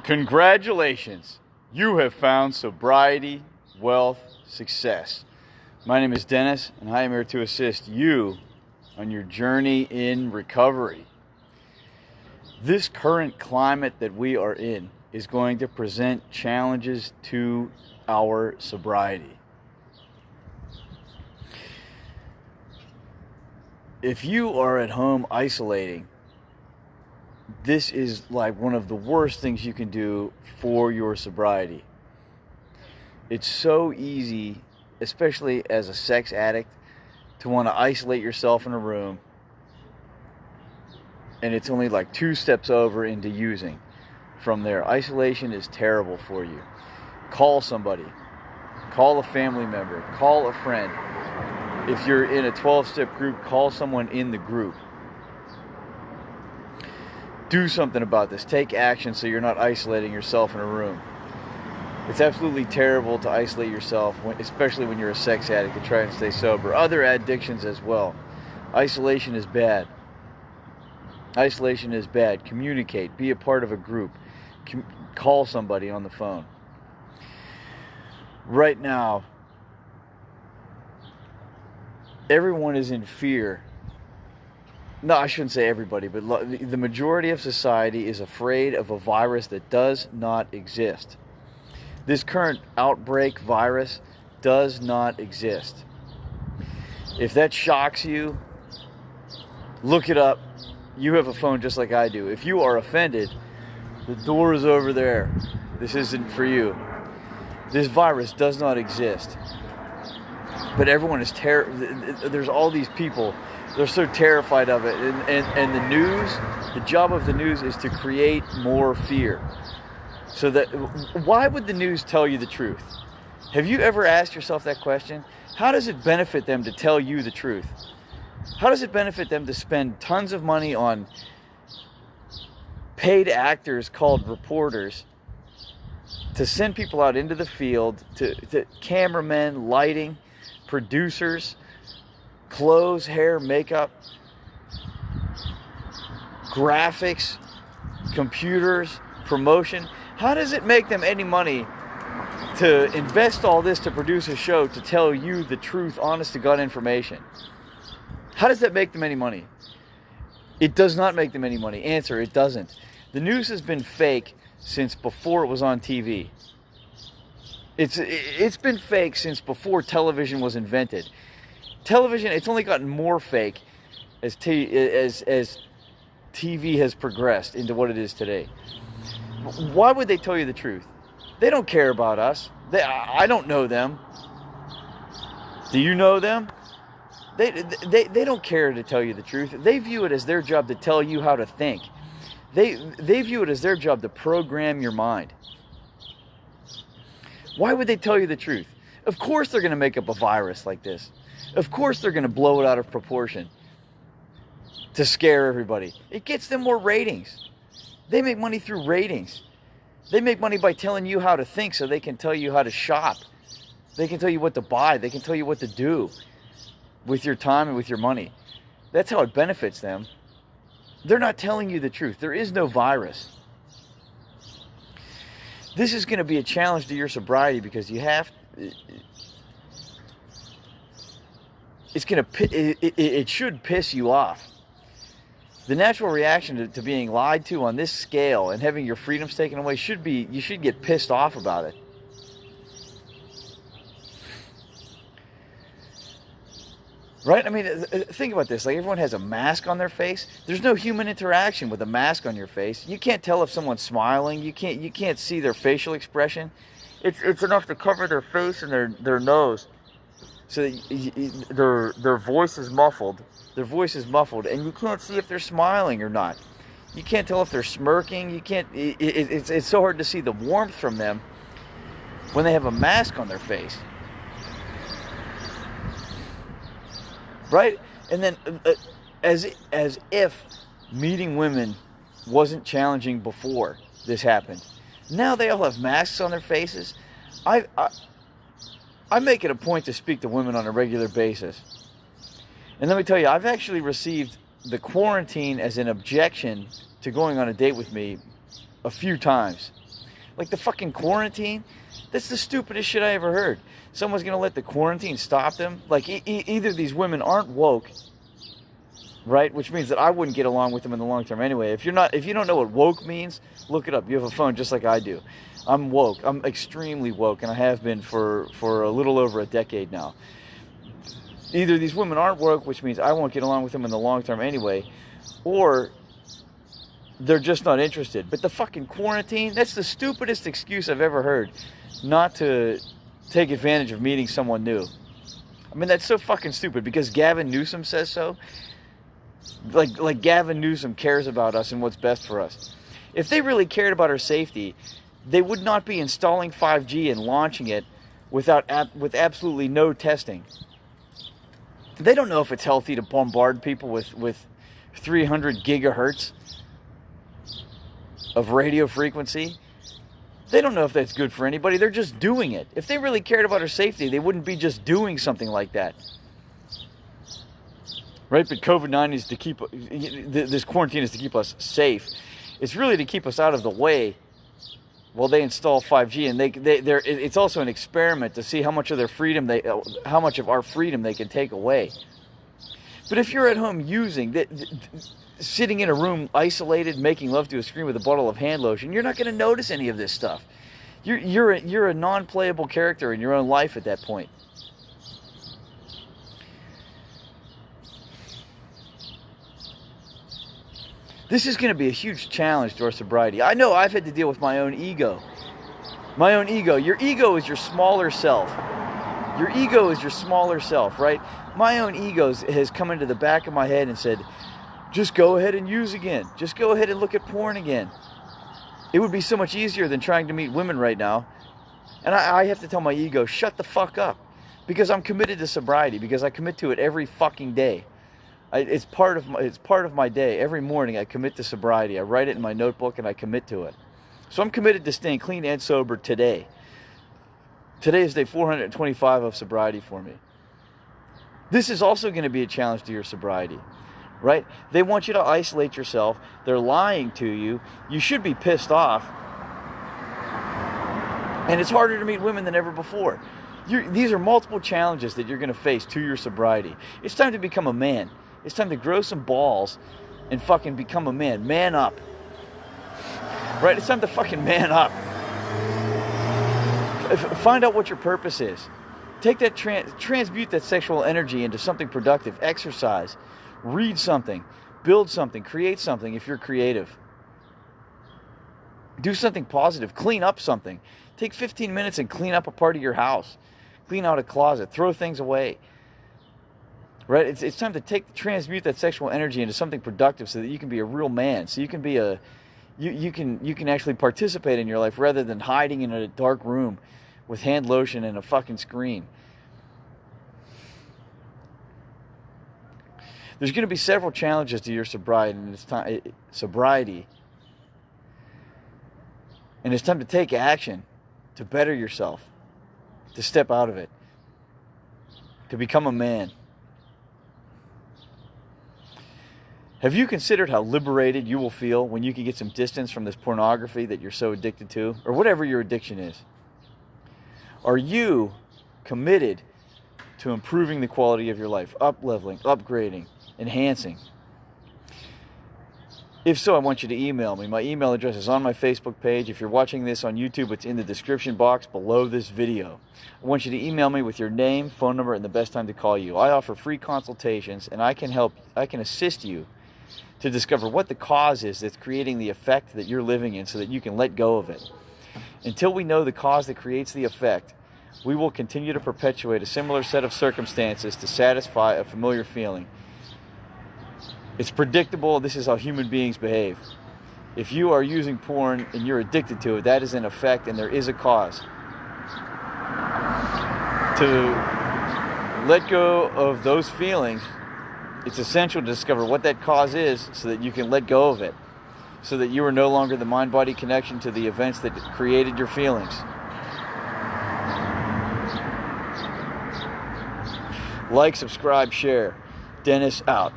Congratulations, you have found sobriety, wealth, success. My name is Dennis, and I am here to assist you on your journey in recovery. This current climate that we are in is going to present challenges to our sobriety. If you are at home isolating, this is like one of the worst things you can do for your sobriety. It's so easy, especially as a sex addict, to want to isolate yourself in a room, and it's only like 2 steps over into using. From there, isolation is terrible for you. Call somebody, call a family member, call a friend. If you're in a 12-step group, call someone in the group. Do something about this. Take action so you're not isolating yourself in a room. It's absolutely terrible to isolate yourself, especially when you're a sex addict, to try and stay sober. Other addictions as well. Isolation is bad. Isolation is bad. Communicate. Be a part of a group. Call somebody on the phone. Right now, everyone is in fear. No, I shouldn't say everybody, but the majority of society is afraid of a virus that does not exist. This current outbreak virus does not exist. If that shocks you, look it up. You have a phone just like I do. If you are offended, the door is over there. This isn't for you. This virus does not exist. But everyone is there's all these people. They're so terrified of it. And the news, the job of the news is to create more fear. So that, why would the news tell you the truth? Have you ever asked yourself that question? How does it benefit them to tell you the truth? How does it benefit them to spend tons of money on paid actors called reporters to send people out into the field, to cameramen, lighting, producers, clothes, hair, makeup, graphics, computers, promotion? How does it make them any money to invest all this to produce a show to tell you the truth, honest to God information? How does that make them any money? It does not make them any money. Answer, it doesn't. The news has been fake since before it was on TV. It's been fake since before television was invented. Television, it's only gotten more fake as TV has progressed into what it is today. Why would they tell you the truth? They don't care about us. I don't know them. Do you know them? They don't care to tell you the truth. They view it as their job to tell you how to think. They view it as their job to program your mind. Why would they tell you the truth? Of course they're going to make up a virus like this. Of course they're going to blow it out of proportion to scare everybody. It gets them more ratings. They make money through ratings. They make money by telling you how to think so they can tell you how to shop. They can tell you what to buy. They can tell you what to do with your time and with your money. That's how it benefits them. They're not telling you the truth. There is no virus. This is going to be a challenge to your sobriety because you have... It should piss you off. The natural reaction to being lied to on this scale and having your freedoms taken away should be, you should get pissed off about it. Right? I mean, think about this. Like, everyone has a mask on their face. There's no human interaction with a mask on your face. You can't tell if someone's smiling. You can't see their facial expression. It's enough to cover their face and their nose, so that their voice is muffled. Their voice is muffled, and you can't see if they're smiling or not. You can't tell if they're smirking. You can't. It's so hard to see the warmth from them when they have a mask on their face. Right? And then, as if meeting women wasn't challenging before this happened, now they all have masks on their faces. I make it a point to speak to women on a regular basis. And let me tell you, I've actually received the quarantine as an objection to going on a date with me a few times. Like the fucking quarantine. That's the stupidest shit I ever heard. Someone's going to let the quarantine stop them? Like, either these women aren't woke, right? Which means that I wouldn't get along with them in the long term anyway. If you don't know what woke means, look it up. You have a phone just like I do. I'm woke. I'm extremely woke, and I have been for a little over a decade now. Either these women aren't woke, which means I won't get along with them in the long term anyway, or they're just not interested. But the fucking quarantine, that's the stupidest excuse I've ever heard not to take advantage of meeting someone new. I mean, that's so fucking stupid because Gavin Newsom says so. Like Gavin Newsom cares about us and what's best for us. If they really cared about our safety, they would not be installing 5G and launching it with absolutely no testing. They don't know if it's healthy to bombard people with 300 gigahertz of radio frequency. They don't know if that's good for anybody. They're just doing it. If they really cared about our safety, they wouldn't be just doing something like that. Right? But COVID-19 is to keep, this quarantine is to keep us safe. It's really to keep us out of the way while they install 5G. And it's also an experiment to see how much of our freedom they can take away. But if you're at home sitting in a room isolated, making love to a screen with a bottle of hand lotion, you're not going to notice any of this stuff. You're a non-playable character in your own life at that point. This is going to be a huge challenge to our sobriety. I know I've had to deal with my own ego. My own ego. Your ego is your smaller self. Your ego is your smaller self, right? My own ego has come into the back of my head and said, just go ahead and use again. Just go ahead and look at porn again. It would be so much easier than trying to meet women right now. And I have to tell my ego, shut the fuck up. Because I'm committed to sobriety. Because I commit to it every fucking day. It's part of my day. Every morning I commit to sobriety. I write it in my notebook and I commit to it. So I'm committed to staying clean and sober today. Today is day 425 of sobriety for me. This is also going to be a challenge to your sobriety, right? They want you to isolate yourself. They're lying to you. You should be pissed off. And it's harder to meet women than ever before. These are multiple challenges that you're going to face to your sobriety. It's time to become a man. It's time to grow some balls and fucking become a man. Man up. Right? It's time to fucking man up. Find out what your purpose is. Take that, transmute that sexual energy into something productive. Exercise. Read something. Build something. Create something if you're creative. Do something positive. Clean up something. Take 15 minutes and clean up a part of your house. Clean out a closet. Throw things away. Right? It's time to transmute that sexual energy into something productive so that you can be a real man. So you can be you can actually participate in your life rather than hiding in a dark room with hand lotion and a fucking screen. There's going to be several challenges to your sobriety, and it's time to take action to better yourself, to step out of it, to become a man. Have you considered how liberated you will feel when you can get some distance from this pornography that you're so addicted to, or whatever your addiction is? Are you committed to improving the quality of your life, up-leveling, upgrading, enhancing? If so, I want you to email me. My email address is on my Facebook page. If you're watching this on YouTube, it's in the description box below this video. I want you to email me with your name, phone number, and the best time to call you. I offer free consultations, and I can assist you to discover what the cause is that's creating the effect that you're living in so that you can let go of it. Until we know the cause that creates the effect, we will continue to perpetuate a similar set of circumstances to satisfy a familiar feeling. It's predictable. This is how human beings behave. If you are using porn and you're addicted to it, that is an effect and there is a cause. To let go of those feelings, it's essential to discover what that cause is so that you can let go of it, so that you are no longer the mind-body connection to the events that created your feelings. Like, subscribe, share. Dennis out.